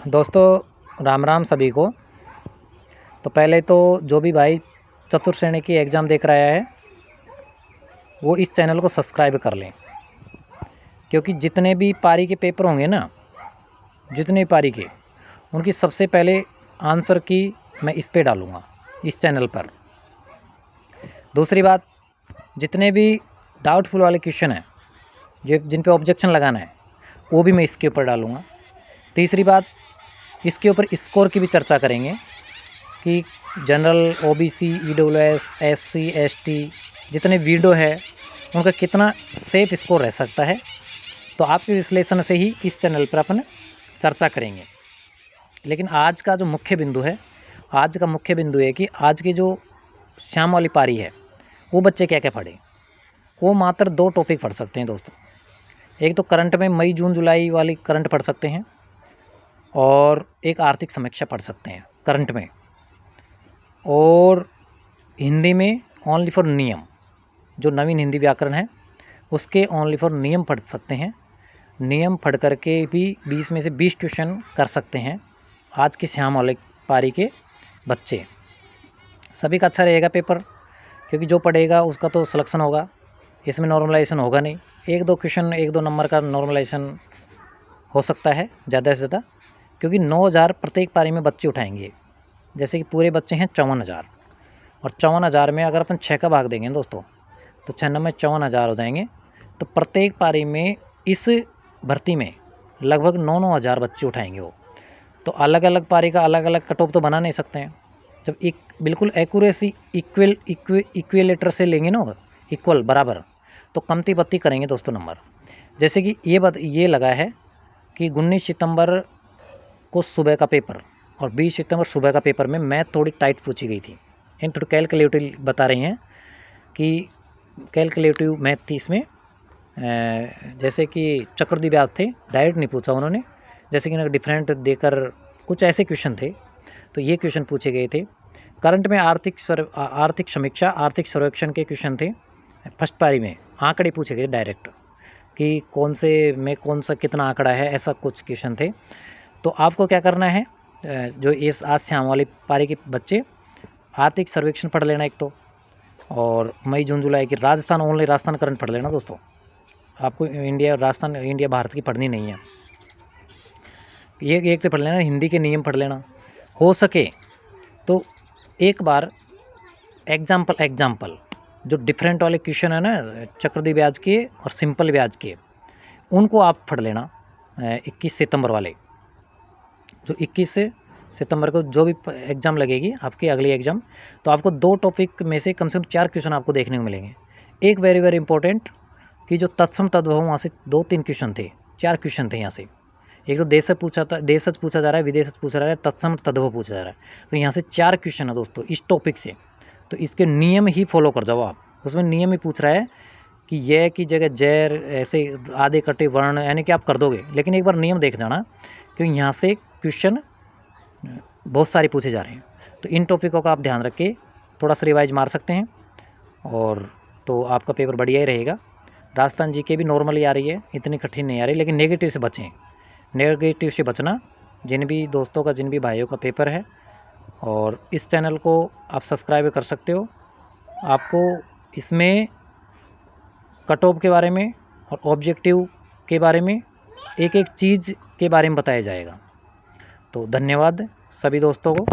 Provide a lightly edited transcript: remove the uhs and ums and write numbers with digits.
दोस्तों राम राम सभी को। तो पहले तो जो भी भाई चतुर्थ श्रेणी की एग्ज़ाम देख रहा है वो इस चैनल को सब्सक्राइब कर लें, क्योंकि जितने भी पारी के पेपर होंगे ना, जितने भी पारी के, उनकी सबसे पहले आंसर की मैं इस पे डालूँगा, इस चैनल पर। दूसरी बात, जितने भी डाउटफुल वाले क्वेश्चन हैं जिन पे ऑब्जेक्शन लगाना है वो भी मैं इसके ऊपर डालूँगा। तीसरी बात, इसके ऊपर स्कोर की भी चर्चा करेंगे कि general, OBC, EWS, SC, ST जितने वीडो है उनका कितना सेफ स्कोर रह सकता है। तो आपके विश्लेषण से ही इस चैनल पर अपन चर्चा करेंगे। लेकिन आज का जो मुख्य बिंदु है, आज का मुख्य बिंदु है कि आज की जो शाम वाली पारी है वो बच्चे क्या क्या पढ़ें। वो मात्र 2 टॉपिक पढ़ सकते हैं दोस्तों। एक तो करंट में मई जून जुलाई वाली करंट पढ़ सकते हैं, और एक आर्थिक समीक्षा पढ़ सकते हैं करंट में, और हिंदी में ओनली फॉर नियम, जो नवीन हिंदी व्याकरण है उसके ओनली फॉर नियम पढ़ सकते हैं। नियम पढ़ करके भी 20 में से 20 क्वेश्चन कर सकते हैं आज की शाम वाले पारी के बच्चे। सभी का अच्छा रहेगा पेपर, क्योंकि जो पढ़ेगा उसका तो सिलेक्शन होगा, इसमें नॉर्मलाइजेशन होगा नहीं। 1-2 क्वेश्चन, 1-2 नंबर का नॉर्मलाइजेशन हो सकता है ज़्यादा से ज़्यादा, क्योंकि 9,000 प्रत्येक पारी में बच्चे उठाएंगे। जैसे कि पूरे बच्चे हैं 54,000, और 54,000 में अगर अपन 6 का भाग देंगे दोस्तों तो 6 में 54,000 हो जाएंगे। तो प्रत्येक पारी में इस भर्ती में लगभग 9-9 हज़ार बच्चे उठाएंगे वो। तो अलग अलग पारी का अलग अलग कट ऑफ तो बना नहीं सकते हैं। जब एक बिल्कुल एक्यूरेसी इक्विलेटर से लेंगे ना, इक्वल बराबर, तो कमती बत्ती करेंगे दोस्तों नंबर। जैसे कि ये लगा है कि 19 सितंबर को सुबह का पेपर और 20 सितंबर सुबह का पेपर में मैथ थोड़ी टाइट पूछी गई थी। इन थोड़ी कैलकुलेटिव बता रही हैं कि कैलकुलेटिव मैथ थी इसमें। जैसे कि चक्रवृद्धि ब्याज थे, डायरेक्ट नहीं पूछा उन्होंने, जैसे कि डिफरेंट देकर कुछ ऐसे क्वेश्चन थे। तो ये क्वेश्चन पूछे गए थे। करंट में आर्थिक समीक्षा, आर्थिक सर्वेक्षण के क्वेश्चन थे। फर्स्ट पारी में आंकड़े पूछे गए डायरेक्ट कि कौन से में कौन सा कितना आंकड़ा है, ऐसा कुछ क्वेश्चन थे। तो आपको क्या करना है, जो इस आज शाम वाली पारी के बच्चे, आर्थिक सर्वेक्षण पढ़ लेना एक तो, और मई जून जुलाई की राजस्थान, ओनली राजस्थान करंट पढ़ लेना दोस्तों। आपको इंडिया भारत की पढ़नी नहीं है। एक से पढ़ लेना, हिंदी के नियम पढ़ लेना। हो सके तो एक बार एग्जाम्पल जो डिफरेंट वाले क्वेश्चन है ना, चक्रवृद्धि ब्याज के और सिंपल ब्याज के, उनको आप पढ़ लेना 21 सितंबर वाले। जो 21 सितंबर को जो भी एग्ज़ाम लगेगी आपकी अगली एग्ज़ाम, तो आपको 2 टॉपिक में से कम 4 क्वेश्चन आपको देखने को मिलेंगे। एक वेरी इंपॉर्टेंट कि जो तत्सम तद्भव, वहाँ से 2-3 क्वेश्चन थे, 4 क्वेश्चन थे यहाँ से। एक तो देशज पूछा जा रहा है, विदेशज पूछा जा रहा है, तत्सम तद्भव पूछा जा रहा है। तो यहाँ से 4 क्वेश्चन है दोस्तों इस टॉपिक से। तो इसके नियम ही फॉलो कर जाओ आप। उसमें नियम ही पूछ रहा है कि यह की जगह जैर, ऐसे आधे कटे वर्ण, यानी कि आप कर दोगे। लेकिन एक बार नियम देख जाना, क्योंकि यहाँ से क्वेश्चन बहुत सारे पूछे जा रहे हैं। तो इन टॉपिकों का आप ध्यान रख के थोड़ा सा रिवाइज मार सकते हैं, और तो आपका पेपर बढ़िया ही रहेगा। राजस्थान जीके भी नॉर्मली आ रही है, इतनी कठिन नहीं आ रही, लेकिन नेगेटिव से बचें, नेगेटिव से बचना। जिन भी दोस्तों का, जिन भी भाइयों का पेपर है, और इस चैनल को आप सब्सक्राइब कर सकते हो। आपको इसमें कट ऑफ के बारे में और ऑब्जेक्टिव के बारे में, एक एक चीज़ के बारे में बताया जाएगा। तो धन्यवाद सभी दोस्तों को।